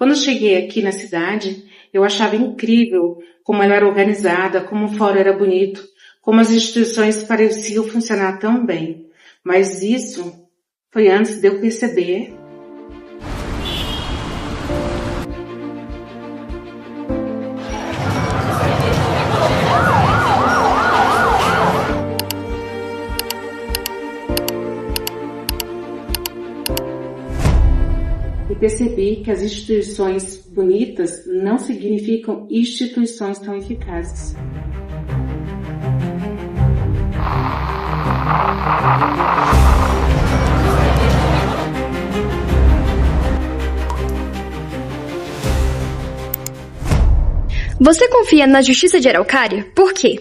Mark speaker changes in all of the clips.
Speaker 1: Quando eu cheguei aqui na cidade, eu achava incrível como ela era organizada, como o fórum era bonito, como as instituições pareciam funcionar tão bem. Mas isso foi antes de eu perceber. E percebi que as instituições bonitas não significam instituições tão eficazes.
Speaker 2: Você confia na Justiça de Araucária? Por quê?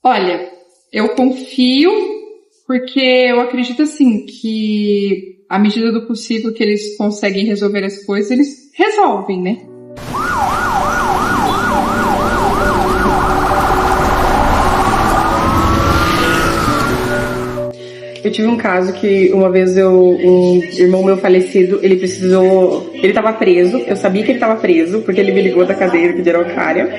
Speaker 3: Olha, eu confio porque eu acredito assim que à medida do possível que eles conseguem resolver as coisas, eles resolvem, né?
Speaker 4: Eu tive um caso que uma vez um irmão meu falecido, ele estava preso, eu sabia que ele estava preso, porque ele me ligou da cadeia aqui de Araucária,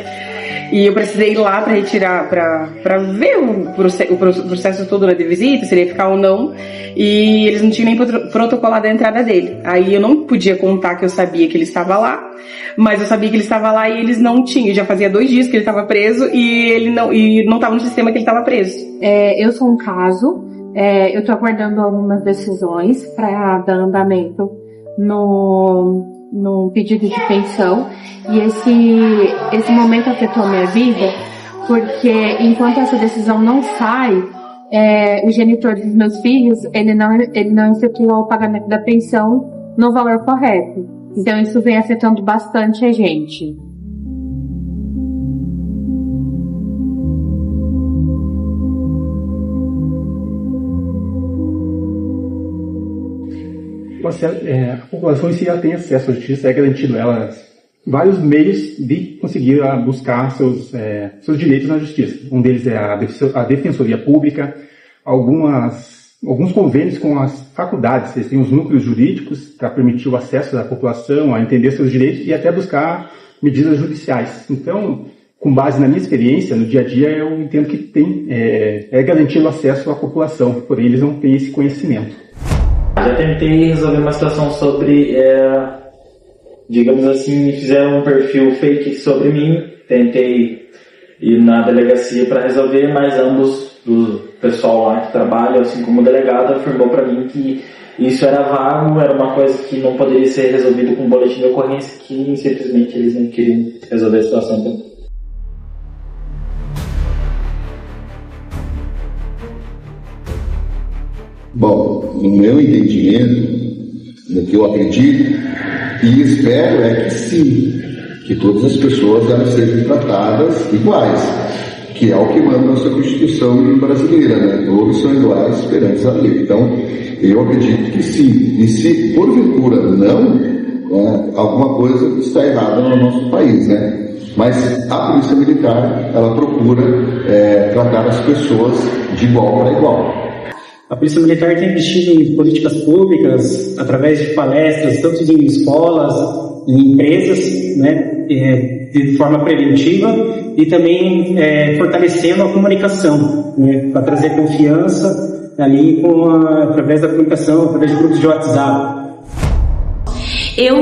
Speaker 4: e eu precisei ir lá para retirar, para ver o processo todo de visita, se ele ia ficar ou não, e eles não tinham nem protocolado a entrada dele. Aí eu não podia contar que eu sabia que ele estava lá, mas eu sabia que ele estava lá e eles não tinham, já fazia 2 dias que ele estava preso e ele não estava no sistema que ele estava preso.
Speaker 5: Eu sou um caso. Eu estou aguardando algumas decisões para dar andamento no pedido de pensão, e esse momento afetou a minha vida porque enquanto essa decisão não sai, o genitor dos meus filhos ele não efetuou o pagamento da pensão no valor correto. Então isso vem afetando bastante a gente.
Speaker 6: A população em si ela tem acesso à justiça, é garantido a ela vários meios de conseguir buscar seus direitos na justiça. Um deles é a Defensoria Pública, alguns convênios com as faculdades, eles têm os núcleos jurídicos para permitir o acesso da população a entender seus direitos e até buscar medidas judiciais. Então, com base na minha experiência, no dia a dia, eu entendo que é garantido o acesso à população, porém eles não têm esse conhecimento.
Speaker 7: Já tentei resolver uma situação sobre, digamos assim, fizeram um perfil fake sobre mim, tentei ir na delegacia para resolver, mas ambos do pessoal lá que trabalha, assim como o delegado, afirmou para mim que isso era vago, era uma coisa que não poderia ser resolvido com um boletim de ocorrência, que simplesmente eles não queriam resolver a situação.
Speaker 8: Bom, no meu entendimento, no que eu acredito e espero é que sim, que todas as pessoas elas sejam tratadas iguais, que é o que manda a nossa Constituição brasileira, né? Todos são iguais perante a lei. Então, eu acredito que sim. E se porventura não, alguma coisa está errada no nosso país, né? Mas a Polícia Militar, ela procura tratar as pessoas de igual para igual.
Speaker 9: A Polícia Militar tem investido em políticas públicas, através de palestras, tanto em escolas, em empresas, né, de forma preventiva, e também fortalecendo a comunicação, né, para trazer confiança ali através da comunicação, através de grupos de WhatsApp.
Speaker 10: Eu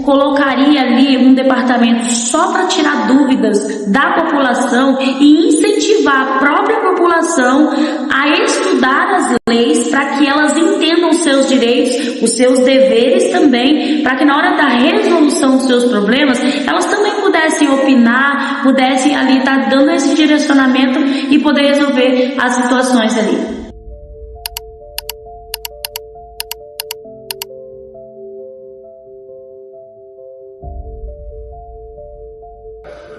Speaker 10: colocaria ali um departamento só para tirar dúvidas da população e incentivar a própria população a estudar as leis para que elas entendam os seus direitos, os seus deveres também, para que na hora da resolução dos seus problemas, elas também pudessem opinar, pudessem ali estar dando esse direcionamento e poder resolver as situações ali.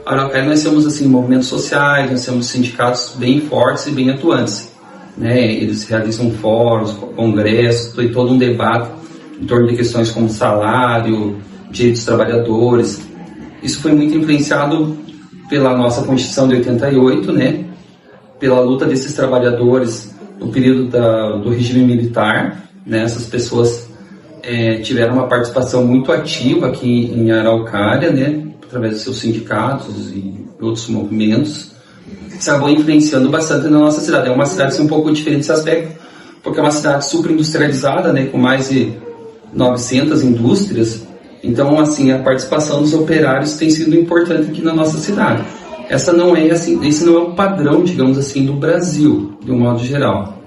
Speaker 11: Araucária nós temos assim movimentos sociais, nós temos sindicatos bem fortes e bem atuantes, né? Eles realizam fóruns, congressos, e todo um debate em torno de questões como salário, direitos dos trabalhadores. Isso foi muito influenciado pela nossa Constituição de 88, né? Pela luta desses trabalhadores no período do regime militar, né? Essas pessoas tiveram uma participação muito ativa aqui em Araucária, né, através dos seus sindicatos e outros movimentos, que acabou influenciando bastante na nossa cidade. É uma cidade assim, um pouco diferente nesse aspecto, porque é uma cidade super industrializada, né, com mais de 900 indústrias. Então, assim, a participação dos operários tem sido importante aqui na nossa cidade. Esse não é o padrão, digamos assim, do Brasil, de um modo geral.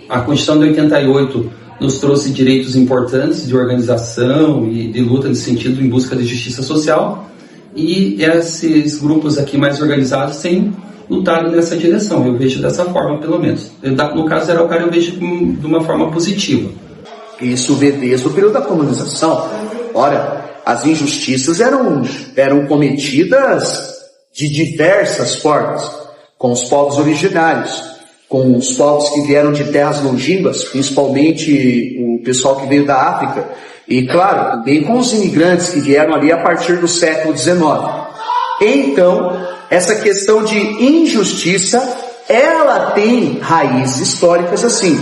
Speaker 11: A Constituição de 88 nos trouxe direitos importantes de organização e de luta nesse sentido, em busca de justiça social, e esses grupos aqui mais organizados têm lutado nessa direção. Eu vejo dessa forma, pelo menos. No caso da Araucária, eu vejo de uma forma positiva.
Speaker 12: Isso vê desde o período da colonização. Ora, as injustiças eram cometidas de diversas formas, com os povos originários, com os povos que vieram de terras longínquas, principalmente o pessoal que veio da África, e claro, também com os imigrantes que vieram ali a partir do século XIX. Então, essa questão de injustiça, ela tem raízes históricas assim.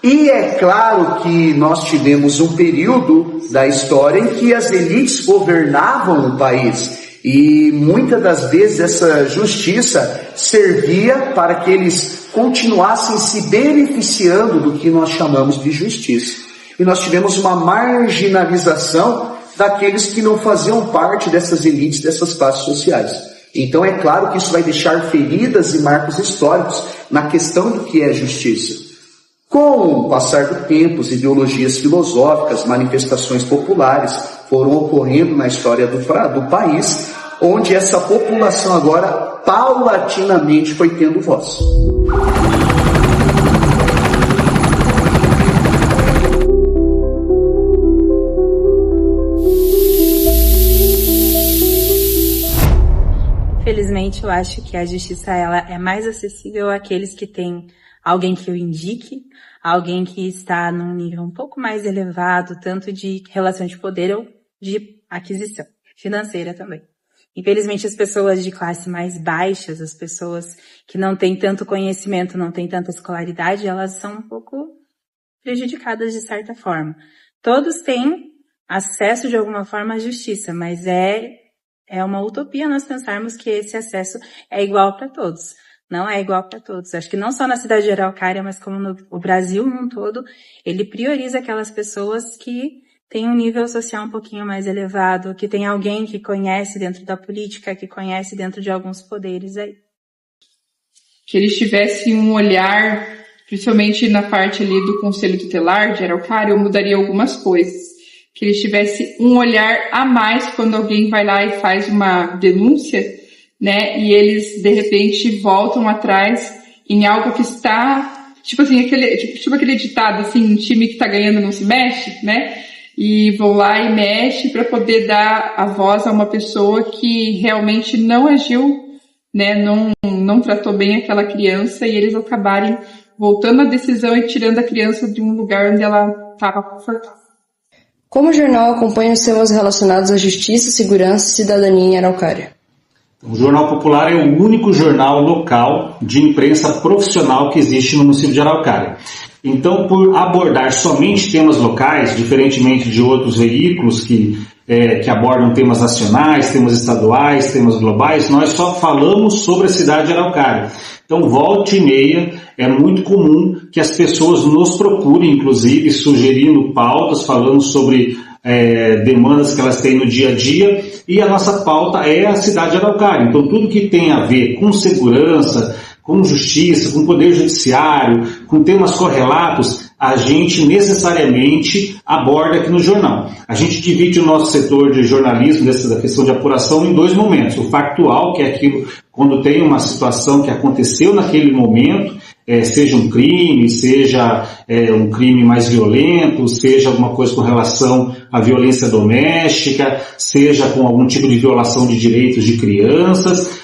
Speaker 12: E é claro que nós tivemos um período da história em que as elites governavam o país. E muitas das vezes essa justiça servia para que eles continuassem se beneficiando do que nós chamamos de justiça. E nós tivemos uma marginalização daqueles que não faziam parte dessas elites, dessas classes sociais. Então é claro que isso vai deixar feridas e marcos históricos na questão do que é justiça. Com o passar do tempo, as ideologias filosóficas, manifestações populares foram ocorrendo na história do país, onde essa população agora paulatinamente foi tendo voz.
Speaker 13: Felizmente, eu acho que a justiça ela é mais acessível àqueles que têm alguém que o indique, alguém que está num nível um pouco mais elevado, tanto de relação de poder ou de aquisição financeira também. Infelizmente, as pessoas de classe mais baixas, as pessoas que não têm tanto conhecimento, não têm tanta escolaridade, elas são um pouco prejudicadas de certa forma. Todos têm acesso de alguma forma à justiça, mas é uma utopia nós pensarmos que esse acesso é igual para todos. Não é igual para todos. Acho que não só na cidade de Araucária, mas como no Brasil num todo, ele prioriza aquelas pessoas que têm um nível social um pouquinho mais elevado, que tem alguém que conhece dentro da política, que conhece dentro de alguns poderes aí.
Speaker 3: Que eles tivessem um olhar, principalmente na parte ali do Conselho Tutelar de Araucária, eu mudaria algumas coisas. Que eles tivessem um olhar a mais quando alguém vai lá e faz uma denúncia, né, e eles, de repente, voltam atrás em algo que está, tipo assim, aquele ditado, assim, um time que está ganhando não se mexe, né, e vão lá e mexe para poder dar a voz a uma pessoa que realmente não agiu, né, não tratou bem aquela criança, e eles acabarem voltando a decisão e tirando a criança de um lugar onde ela estava confortável.
Speaker 2: Como o jornal acompanha os temas relacionados à justiça, segurança e cidadania em Araucária?
Speaker 14: O Jornal Popular é o único jornal local de imprensa profissional que existe no município de Araucária. Então, por abordar somente temas locais, diferentemente de outros veículos que abordam temas nacionais, temas estaduais, temas globais, nós só falamos sobre a cidade de Araucária. Então, volta e meia, é muito comum que as pessoas nos procurem, inclusive, sugerindo pautas, falando sobre demandas que elas têm no dia a dia, e a nossa pauta é a cidade de Araucária. Então, tudo que tem a ver com segurança, com justiça, com poder judiciário, com temas correlatos, a gente necessariamente aborda aqui no jornal. A gente divide o nosso setor de jornalismo, da questão de apuração, em dois momentos. O factual, que é aquilo quando tem uma situação que aconteceu naquele momento, seja um crime, seja um crime mais violento, seja alguma coisa com relação à violência doméstica, seja com algum tipo de violação de direitos de crianças,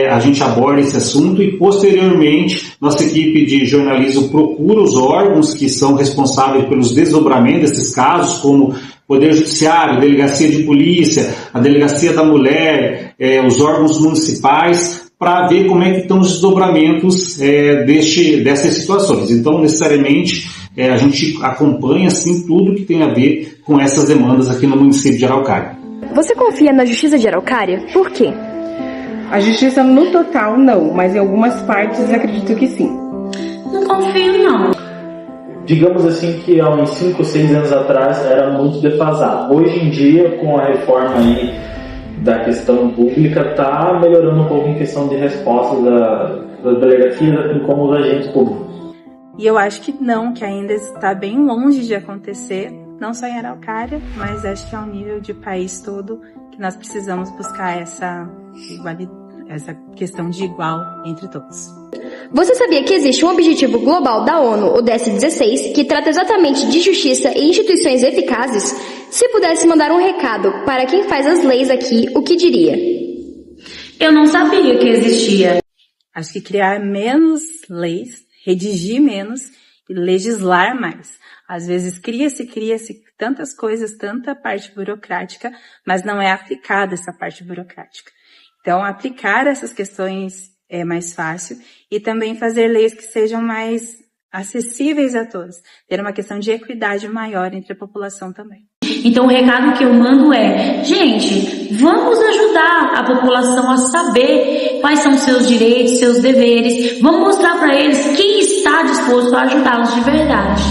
Speaker 14: a gente aborda esse assunto e, posteriormente, nossa equipe de jornalismo procura os órgãos que são responsáveis pelos desdobramentos desses casos, como Poder Judiciário, Delegacia de Polícia, a Delegacia da Mulher, os órgãos municipais, para ver como é que estão os desdobramentos dessas situações. Então, necessariamente, a gente acompanha assim tudo que tem a ver com essas demandas aqui no município de Araucária.
Speaker 15: Você confia na Justiça de Araucária? Por quê?
Speaker 4: A justiça no total não, mas em algumas partes acredito que sim.
Speaker 10: Não confio não.
Speaker 7: Digamos assim que há uns 5 ou 6 anos atrás era muito defasado. Hoje em dia, com a reforma aí da questão pública, está melhorando um pouco em questão de resposta da delegacia, assim como os agentes públicos.
Speaker 13: E eu acho que não, que ainda está bem longe de acontecer, não só em Araucária, mas acho que ao nível de país todo, que nós precisamos buscar essa questão de igual entre todos.
Speaker 15: Você sabia que existe um objetivo global da ONU, o 16, que trata exatamente de justiça e instituições eficazes? Se pudesse mandar um recado para quem faz as leis aqui, o que diria?
Speaker 10: Eu não sabia que existia.
Speaker 13: Acho que criar menos leis, redigir menos e legislar mais. Às vezes cria-se tantas coisas, tanta parte burocrática, mas não é aplicada essa parte burocrática. Então, aplicar essas questões é mais fácil e também fazer leis que sejam mais acessíveis a todos. Ter uma questão de equidade maior entre a população também.
Speaker 10: Então, o recado que eu mando é, gente, vamos ajudar a população a saber quais são seus direitos, seus deveres. Vamos mostrar para eles quem está disposto a ajudá-los de verdade.